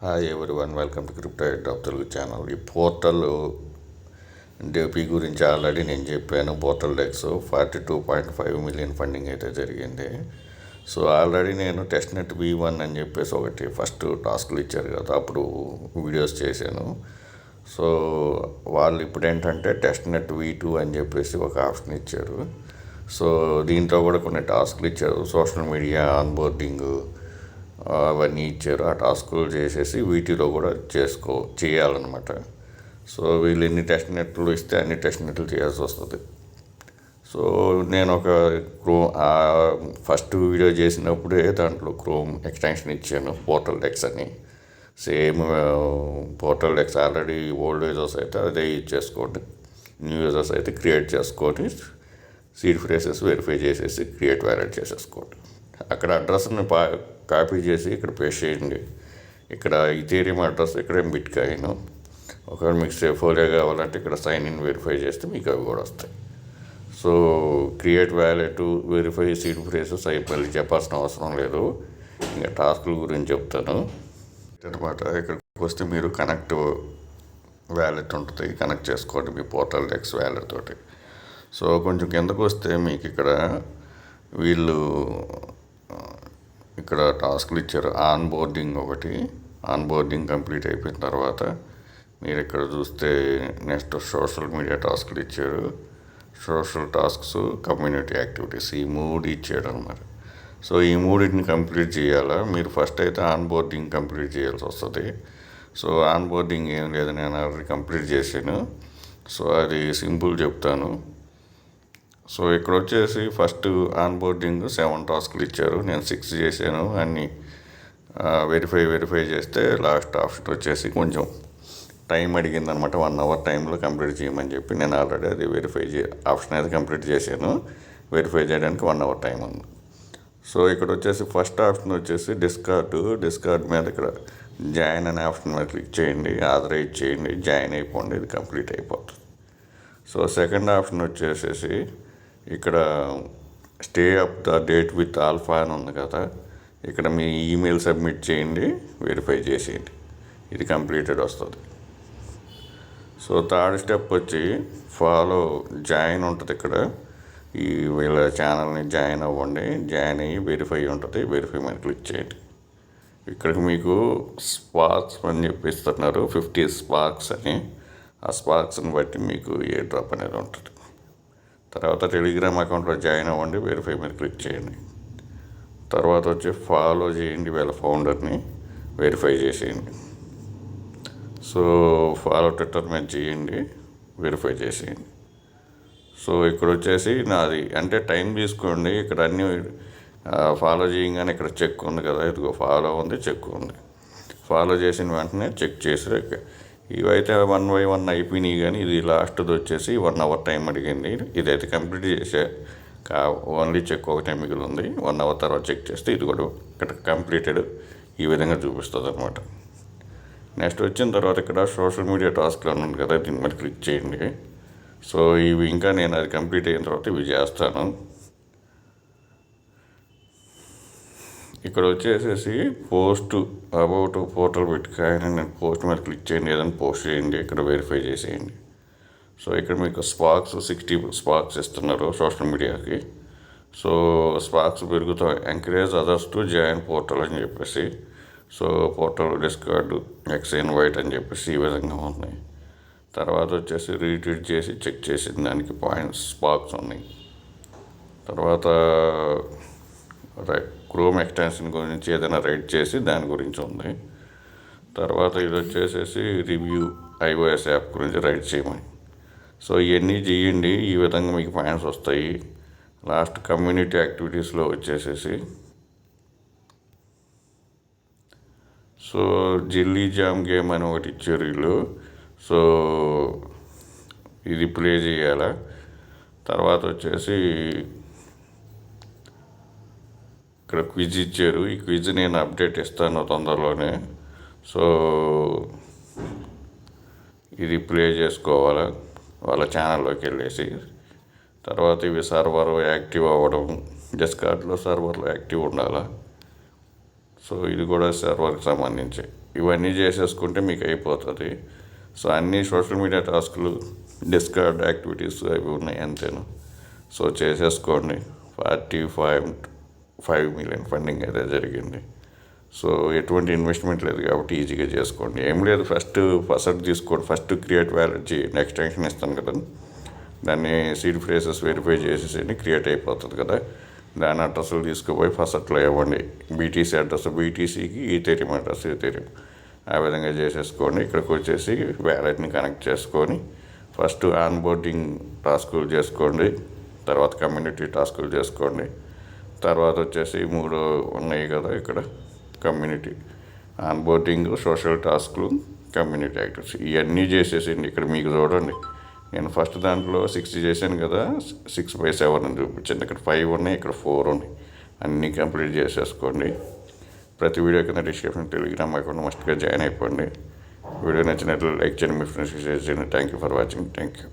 Hi everyone, welcome to crypto top Telugu channel. ఈ portal డేపీ గురించి already నేను చెప్పాను. పోర్టల్ డెక్స్ 42.5 మిలియన్ ఫండింగ్ అయితే జరిగింది. సో ఆల్రెడీ నేను టెస్ట్ నెట్ V1 అని చెప్పేసి ఒకటి ఫస్ట్ టాస్క్లు ఇచ్చారు కదా, అప్పుడు వీడియోస్ చేశాను. సో వాళ్ళు ఇప్పుడు ఏంటంటే టెస్ట్ నెట్ V2 అని చెప్పేసి ఒక ఆప్షన్ ఇచ్చారు. సో దీంట్లో కూడా కొన్ని టాస్క్లు ఇచ్చారు. సోషల్ మీడియా ఆన్బోర్డింగ్ అవన్నీ ఇచ్చారు. ఆ టాస్కులు చేసేసి వీటిలో కూడా చేయాలన్నమాట. సో వీళ్ళు ఎన్ని టెస్ట్ నెట్లు ఇస్తే అన్ని టెస్ట్ నెట్లు చేయాల్సి వస్తుంది. సో నేను ఒక ఫస్ట్ వీడియో చేసినప్పుడే దాంట్లో క్రోమ్ ఎక్స్టెన్షన్ ఇచ్చాను, పోర్టల్ డెక్స్ అని. Same portal dex already old users అయితే అదే యూజ్ చేసుకోండి, న్యూ యూజర్స్ అయితే క్రియేట్ చేసుకొని సీడ్ ఫ్రేసెస్ వెరిఫై చేసేసి క్రియేట్ వ్యాలెట్ చేసేసుకోండి. అక్కడ అడ్రస్ని కాపీ చేసి ఇక్కడ పేస్ట్ చేయండి. ఇక్కడ ఇథీరియం అడ్రస్, ఇక్కడ బిట్ కాయిన్. ఒకవేళ మీకు సేఫోలియా కావాలంటే ఇక్కడ సైన్ ఇన్ వెరిఫై చేస్తే మీకు అవి కూడా వస్తాయి. So create wallet, verify, seed phrases మళ్ళీ చెప్పాల్సిన అవసరం లేదు. ఇంకా టాస్కుల గురించి చెప్తాను అనమాట. ఇక్కడికి వస్తే మీరు కనెక్ట్ వ్యాలెట్ ఉంటుంది, కనెక్ట్ చేసుకోండి మీ పోర్టల్ డెక్స్ వ్యాలెట్ తోటి. సో కొంచెం కిందకు వస్తే మీకు వీళ్ళు ఇక్కడ టాస్క్లు ఇచ్చారు. ఆన్బోర్డింగ్ ఒకటి, ఆన్బోర్డింగ్ కంప్లీట్ అయిపోయిన తర్వాత మీరు ఇక్కడ చూస్తే నెక్స్ట్ సోషల్ మీడియా టాస్క్లు ఇచ్చారు. సోషల్ టాస్క్స్, కమ్యూనిటీ యాక్టివిటీస్, ఈ మూడు ఇచ్చాడు అనమాట. సో ఈ మూడింటిని కంప్లీట్ చేయాలా. మీరు ఫస్ట్ అయితే ఆన్బోర్డింగ్ కంప్లీట్ చేయాల్సి వస్తుంది. సో ఆన్బోర్డింగ్ ఏం లేదు, నేను ఆల్రెడీ కంప్లీట్ చేశాను. సో అది సింపుల్ చెప్తాను. సో ఇక్కడ వచ్చేసి ఫస్ట్ ఆన్బోర్డింగ్ 7 టాస్క్లు ఇచ్చారు, నేను 6 చేశాను. అన్నీ వెరిఫై చేస్తే లాస్ట్ ఆప్షన్ వచ్చేసి కొంచెం టైం అడిగిందనమాట. 1 అవర్ టైంలో కంప్లీట్ చేయమని చెప్పి నేను ఆల్రెడీ అది ఆప్షన్ అయితే కంప్లీట్ చేశాను. వెరిఫై చేయడానికి 1 అవర్ టైం ఉంది. సో ఇక్కడ వచ్చేసి ఫస్ట్ ఆప్షన్ వచ్చేసి డిస్కార్డ్ మీద ఇక్కడ జాయిన్ అనే ఆప్షన్ మీద క్లిక్ చేయండి, ఆథరైజ్ చేయండి, జాయిన్ అయిపోండి, ఇది కంప్లీట్ అయిపోతుంది. సో సెకండ్ ఆప్షన్ వచ్చేసేసి ఇక్కడ stay up the date with alpha అని ఉంది కదా, ఇక్కడ మీ ఈమెయిల్ సబ్మిట్ చేయండి, వెరిఫై చేసేయండి, ఇది కంప్లీటెడ్ వస్తుంది. సో థర్డ్ స్టెప్ వచ్చి ఫాలో జాయిన్ ఉంటుంది. ఇక్కడ ఈ వీళ్ళ ఛానల్ని జాయిన్ అవ్వండి, జాయిన్ అయ్యి వెరిఫై ఉంటుంది, వెరిఫై మీద క్లిక్ చేయండి. ఇక్కడికి మీకు స్పార్క్స్ అని చెప్పిస్తున్నారు, 50 స్పార్క్స్ అని. ఆ స్పార్క్స్ని బట్టి మీకు ఏ డ్రాప్ అనేది ఉంటుంది. తర్వాత టెలిగ్రామ్ అకౌంట్లో జాయిన్ అవ్వండి, వెరిఫై మీద క్లిక్ చేయండి. తర్వాత వచ్చి ఫాలో చేయండి వీళ్ళ ఫౌండర్ని, వెరిఫై చేసేయండి. సో ఫాలో ట్విట్టర్ మీద చేయండి, వెరిఫై చేసేయండి. సో ఇక్కడ వచ్చేసి నాది అంటే టైం తీసుకోండి. ఇక్కడ అన్నీ ఫాలో చేయగానే ఇక్కడ చెక్ ఉంది కదా, ఇదిగో ఫాలో ఉంది, చెక్ ఉంది. ఫాలో చేసిన వెంటనే చెక్ చేసి ఇవైతే 1 by 1 అయిపోయినాయి. కానీ ఇది లాస్ట్ది వచ్చేసి 1 అవర్ టైం అడిగింది. ఇదైతే కంప్లీట్ చేసే, ఓన్లీ చెక్ ఒకటే మిగిలి ఉంది. 1 అవర్ తర్వాత చెక్ చేస్తే ఇది కూడా ఇక్కడ కంప్లీటెడ్ ఈ విధంగా చూపిస్తుంది అనమాట. నెక్స్ట్ వచ్చిన తర్వాత ఇక్కడ సోషల్ మీడియా టాస్క్లు ఉంది కదా, దీని మీద క్లిక్ చేయండి. సో ఇవి ఇంకా నేను అది కంప్లీట్ అయిన తర్వాత ఇవి చేస్తాను. ఇక్కడ వచ్చేసేసి పోస్ట్ అబౌట్ పోర్టల్ పెట్టుకాయని నేను పోస్ట్ మీద క్లిక్ చేయండి, ఏదైనా పోస్ట్ చేయండి, ఇక్కడ వెరిఫై చేసేయండి. సో ఇక్కడ మీకు స్పార్క్స్ 60 స్పార్క్స్ ఇస్తున్నారు సోషల్ మీడియాకి. సో స్పార్క్స్ పెరుగుతూ encourage others to join portal అని చెప్పేసి. సో పోర్టల్ డిస్కార్డ్ ఎక్స్ఇన్వైట్ అని చెప్పేసి ఈ విధంగా ఉన్నాయి. తర్వాత వచ్చేసి రీట్వీట్ చేసి చెక్ చేసిన దానికి పాయింట్స్ స్పార్క్స్ ఉన్నాయి. తర్వాత క్రోమ్ ఎక్స్టెన్షన్ గురించి ఏదైనా రైట్ చేసి దాని గురించి ఉంది. తర్వాత ఇది వచ్చేసేసి రివ్యూ iOS యాప్ గురించి రైట్ చేయమని. సో ఇవన్నీ చేయండి, ఈ విధంగా మీకు పాయింట్స్ వస్తాయి. లాస్ట్ కమ్యూనిటీ యాక్టివిటీస్లో వచ్చేసేసి సో జిల్లీ జామ్ గేమ్ అని ఒకటి ఇచ్చారు వీళ్ళు. సో ఇది ప్లే చేయాలా. తర్వాత వచ్చేసి ఇక్కడ క్విజ్ ఇచ్చారు, ఈ క్విజ్ నేను అప్డేట్ ఇస్తాను తొందరలోనే. సో ఇది ప్లే చేసుకోవాలా వాళ్ళ ఛానల్లోకి వెళ్ళేసి. తర్వాత ఇవి సర్వర్ యాక్టివ్ అవ్వడం, డిస్కార్డ్లో సర్వర్లో యాక్టివ్ ఉండాలా. సో ఇది కూడా సర్వర్కి సంబంధించి. ఇవన్నీ చేసేసుకుంటే మీకు అయిపోతుంది. సో అన్ని సోషల్ మీడియా టాస్కులు, డిస్కార్డ్ యాక్టివిటీస్ అవి ఉన్నాయి అంతేను. సో చేసేసుకోండి. 45 million ఫండింగ్ అయితే జరిగింది. సో ఎటువంటి ఇన్వెస్ట్మెంట్ లేదు కాబట్టి ఈజీగా చేసుకోండి. ఏం లేదు, ఫస్ట్ తీసుకోండి. First create wallet next tension ఇస్తాను కదా, దాన్ని సీడ్ ఫ్రేసెస్ వెరిఫై చేసేసి క్రియేట్ అయిపోతుంది కదా, దాని అడ్రస్లు తీసుకుపోయి ఫస్ట్లో ఇవ్వండి. బీటీసీ అడ్రస్ బీటీసీకి, ఈథెరియం అడ్రస్ ఈథెరియం, ఆ విధంగా చేసేసుకోండి. ఇక్కడికి వచ్చేసి వ్యాలెట్ని కనెక్ట్ చేసుకొని ఫస్ట్ ఆన్బోర్డింగ్ టాస్కులు చేసుకోండి, తర్వాత కమ్యూనిటీ టాస్కులు చేసుకోండి, తర్వాత వచ్చేసి 3 ఉన్నాయి కదా ఇక్కడ, కమ్యూనిటీ, ఆన్బోర్డింగ్, సోషల్ టాస్క్లు, కమ్యూనిటీ యాక్టివిటీస్, ఇవన్నీ చేసేసింది. ఇక్కడ మీకు చూడండి, నేను ఫస్ట్ దాంట్లో 60 చేశాను కదా, 6/7 అని చూపించింది. ఇక్కడ 5 ఉన్నాయి, ఇక్కడ 4 ఉన్నాయి. అన్నీ కంప్లీట్ చేసేసుకోండి. ప్రతి వీడియో కింద డిస్క్రిప్షన్ టెలిగ్రామ్ అకౌంట్ మస్ట్గా జాయిన్ అయిపోండి. వీడియో నచ్చినట్లు లైక్ చేయండి, మీ ఫ్రెండ్స్కి షేర్ చేయండి. Thank you for watching. Thank you.